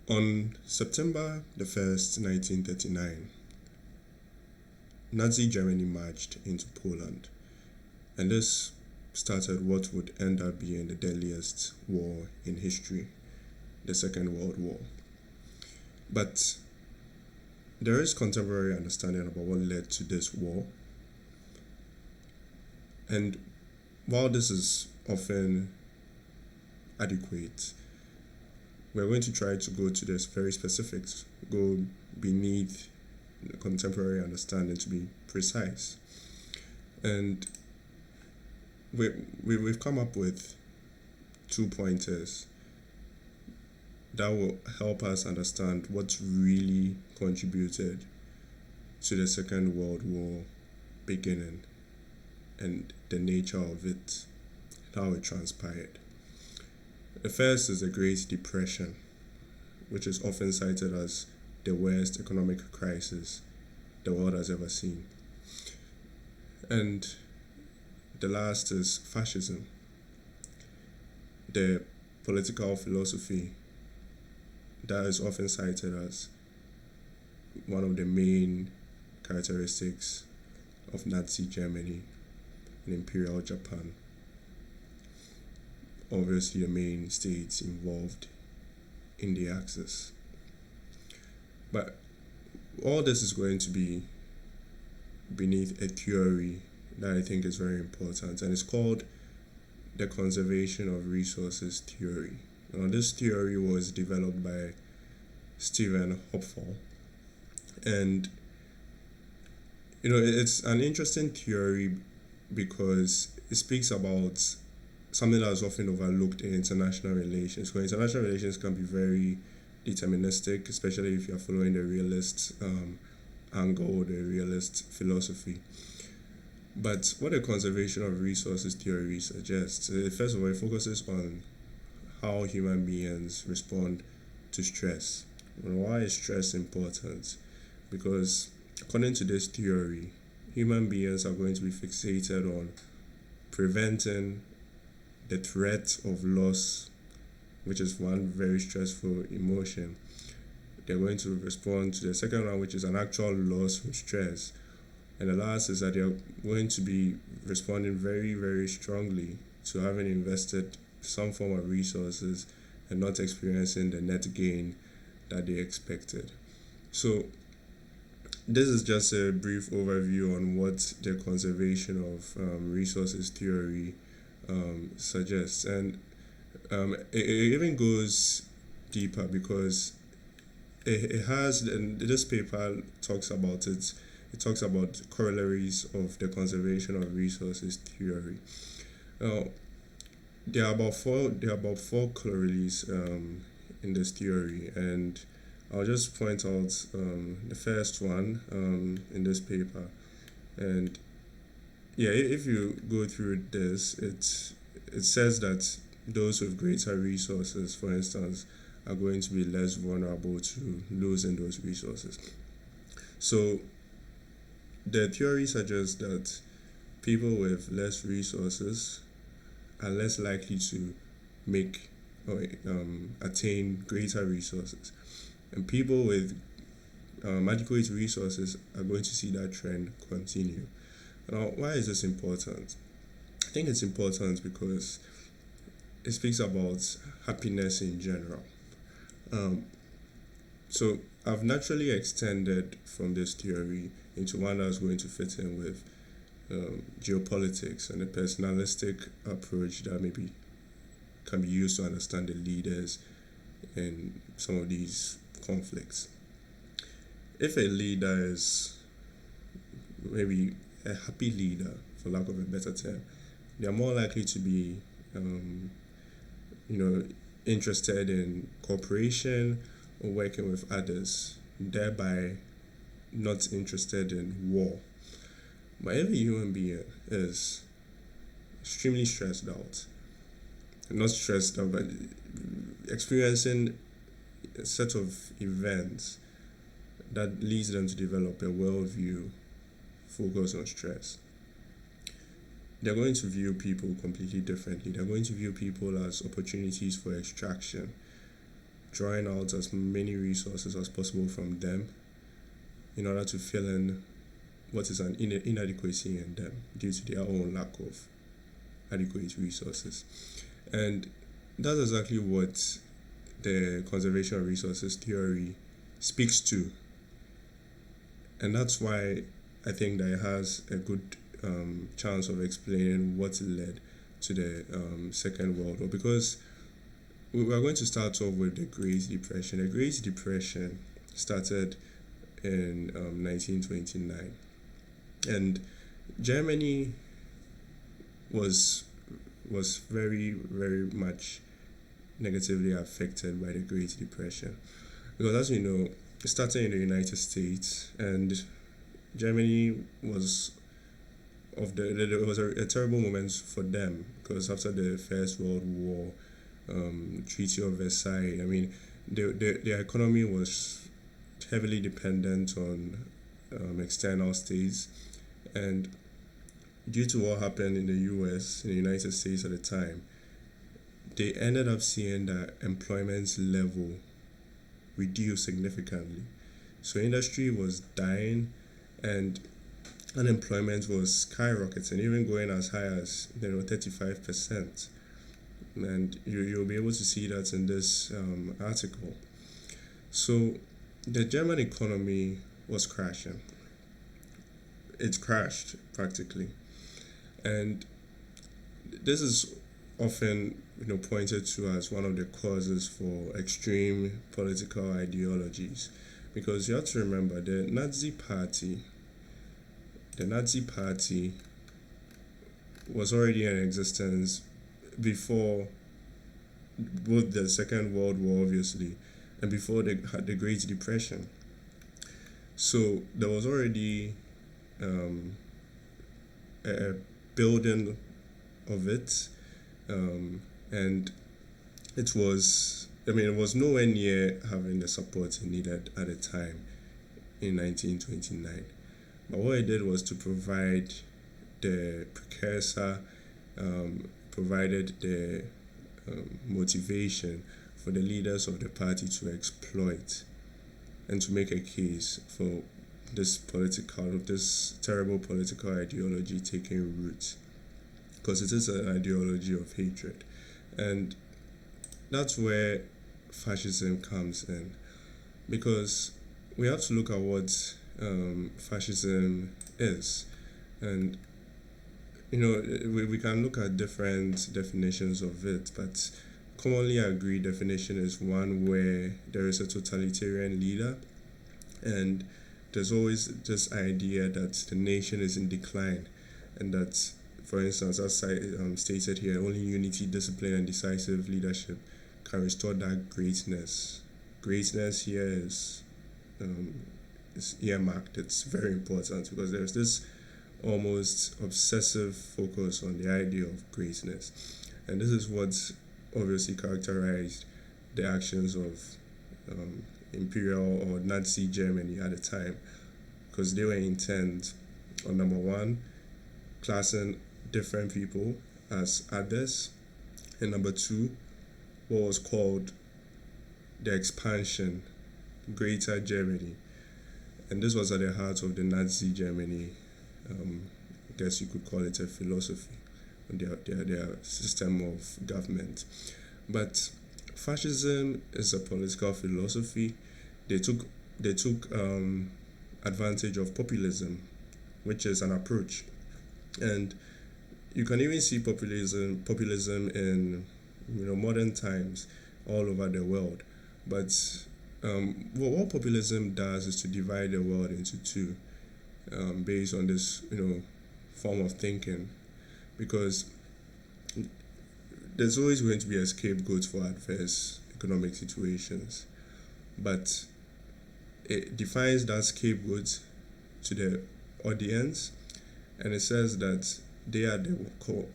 On September the 1st, 1939, Nazi Germany marched into Poland, and this started what would end up being the deadliest war in history, the Second World War. But there is contemporary understanding about what led to this war, and while this is often adequate, we're going to try to go to this very specifics, go beneath the contemporary understanding to be precise. And we've come up with 2 pointers that will help us understand what's really contributed to the Second World War beginning and the nature of it, how it transpired. The first is the Great Depression, which is often cited as the worst economic crisis the world has ever seen. And the last is fascism, the political philosophy that is often cited as one of the main characteristics of Nazi Germany and Imperial Japan. Obviously, the main states involved in the Axis. But all this is going to be beneath a theory that I think is very important, and it's called the conservation of resources theory. Now, this theory was developed by Stephen Hopfall, and it's an interesting theory because it speaks about something that is often overlooked in international relations. Because international relations can be very deterministic, especially if you're following the realist angle, the realist philosophy. But what the conservation of resources theory suggests, first of all, it focuses on how human beings respond to stress. And why is stress important? Because according to this theory, human beings are going to be fixated on preventing the threat of loss, which is one very stressful emotion. They're going to respond to the second one, which is an actual loss from stress. And the last is that they're going to be responding very, very strongly to having invested some form of resources and not experiencing the net gain that they expected. So this is just a brief overview on what the conservation of resources theory suggests. And it even goes deeper because it has, and this paper talks about it. It talks about corollaries of the conservation of resources theory. Now, there are about four corollaries in this theory, and I'll just point out the first one in this paper. And yeah, if you go through this, it says that those with greater resources, for instance, are going to be less vulnerable to losing those resources. So the theory suggests that people with less resources are less likely to make or attain greater resources, and people with adequate resources are going to see that trend continue. Now, why is this important? I think it's important because it speaks about happiness in general. So I've naturally extended from this theory into one that's going to fit in with geopolitics and a personalistic approach that maybe can be used to understand the leaders in some of these conflicts. If a leader is maybe a happy leader, for lack of a better term, they are more likely to be, interested in cooperation or working with others, thereby not interested in war. But every human being is extremely stressed out. Not stressed out, but experiencing a set of events that leads them to develop a worldview focused on stress. They're going to view people completely differently. They're going to view people as opportunities for extraction. drawing out as many resources as possible from them in order to fill in what is an inadequacy in them due to their own lack of adequate resources. And that's exactly what the conservation of resources theory speaks to. And that's why I think that it has a good chance of explaining what led to the Second World War. Because we are going to start off with the Great Depression. The Great Depression started in 1929, and Germany was very much negatively affected by the Great Depression, because as we know, it started in the United States, and Germany was it was a terrible moment for them, because after the First World War, Treaty of Versailles, I mean, their economy was heavily dependent on external states, and due to what happened in the US, in the United States at the time, they ended up seeing that employment level reduce significantly. So industry was dying, and unemployment was skyrocketing, even going as high as 35%. And you'll be able to see that in this article. So the German economy was crashing. It crashed practically, and this is often pointed to as one of the causes for extreme political ideologies, because you have to remember the Nazi Party was already in existence before both the Second World War, obviously, and before the Great Depression. So there was already a building of it, and it was nowhere near having the support it needed at the time in 1929. But what it did was to provide the precursor, provided the motivation for the leaders of the party to exploit and to make a case for this terrible political ideology taking root, because it is an ideology of hatred. And that's where fascism comes in, because we have to look at what fascism is. And we can look at different definitions of it, but commonly agreed definition is one where there is a totalitarian leader, and there's always this idea that the nation is in decline, and that, for instance, as stated here, only unity, discipline, and decisive leadership can restore that greatness. Greatness here is earmarked. It's very important, because there's this almost obsessive focus on the idea of greatness, and this is what obviously characterized the actions of Imperial or Nazi Germany at the time, because they were intent on, number one, classing different people as others, and number two, what was called the expansion, Greater Germany. And this was at the heart of the Nazi Germany. I guess you could call it a philosophy, their system of government. But fascism is a political philosophy. They took advantage of populism, which is an approach, and you can even see populism in modern times all over the world. But what populism does is to divide the world into two, based on this form of thinking, because there's always going to be a scapegoat for adverse economic situations, but it defines that scapegoat to the audience, and it says that they are the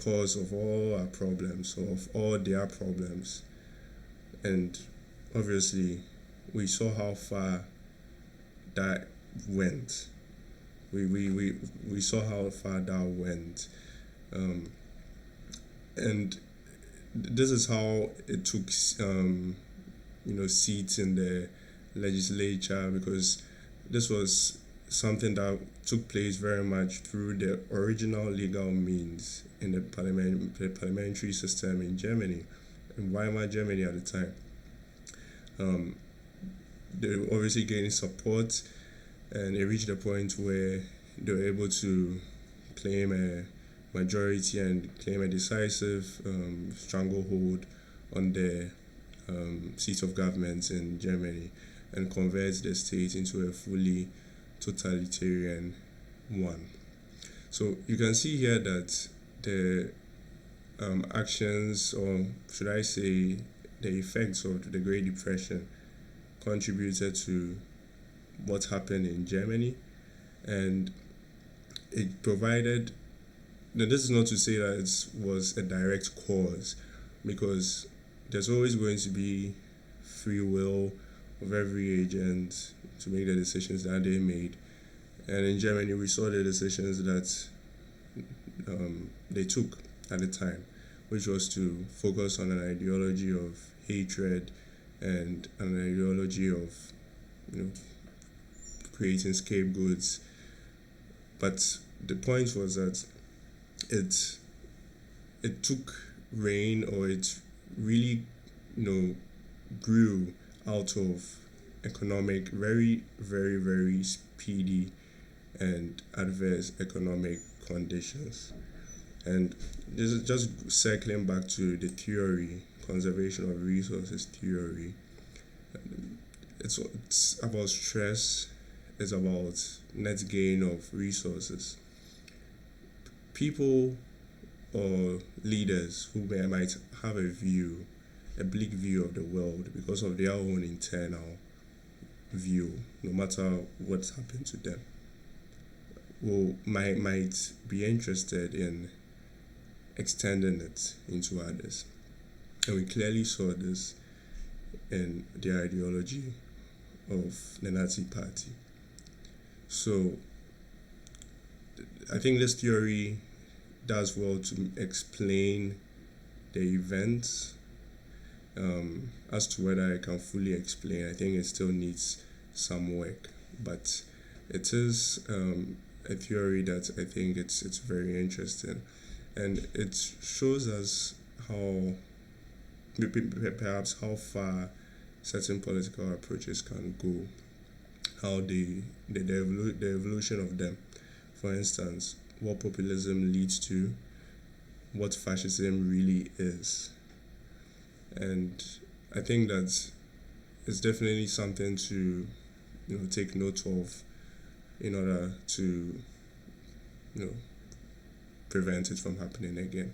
cause of all our problems, or of all their problems. And obviously we saw how far that went. We saw how far that went, and this is how it took seats in the legislature, because this was something that took place very much through the original legal means in the parliamentary system in Germany, in Weimar Germany at the time. They were obviously gaining support, and it reached a point where they were able to claim a majority and claim a decisive stranglehold on the seat of government in Germany, and convert the state into a fully totalitarian one. So you can see here that the actions, or should I say, the effects of the Great Depression contributed to what happened in Germany, and it provided. Now, this is not to say that it was a direct cause, because there's always going to be free will of every agent to make the decisions that they made. And in Germany, we saw the decisions that they took at the time, which was to focus on an ideology of hatred and an ideology of creating scapegoats. But the point was that it took reign, or it really grew out of economic, very very very speedy and adverse economic conditions. And this is just circling back to the theory, conservation of resources theory. It's about stress, it's about net gain of resources. People or leaders who might have a bleak view of the world because of their own internal view, no matter what's happened to them, might be interested in extending it into others. And we clearly saw this in the ideology of the Nazi Party. So I think this theory does well to explain the events. As to whether I can fully explain, I think it still needs some work, but it is a theory that I think it's very interesting, and it shows us how perhaps how far certain political approaches can go, how the evolution of them. For instance, what populism leads to, what fascism really is. And I think that it's definitely something to take note of in order to prevent it from happening again.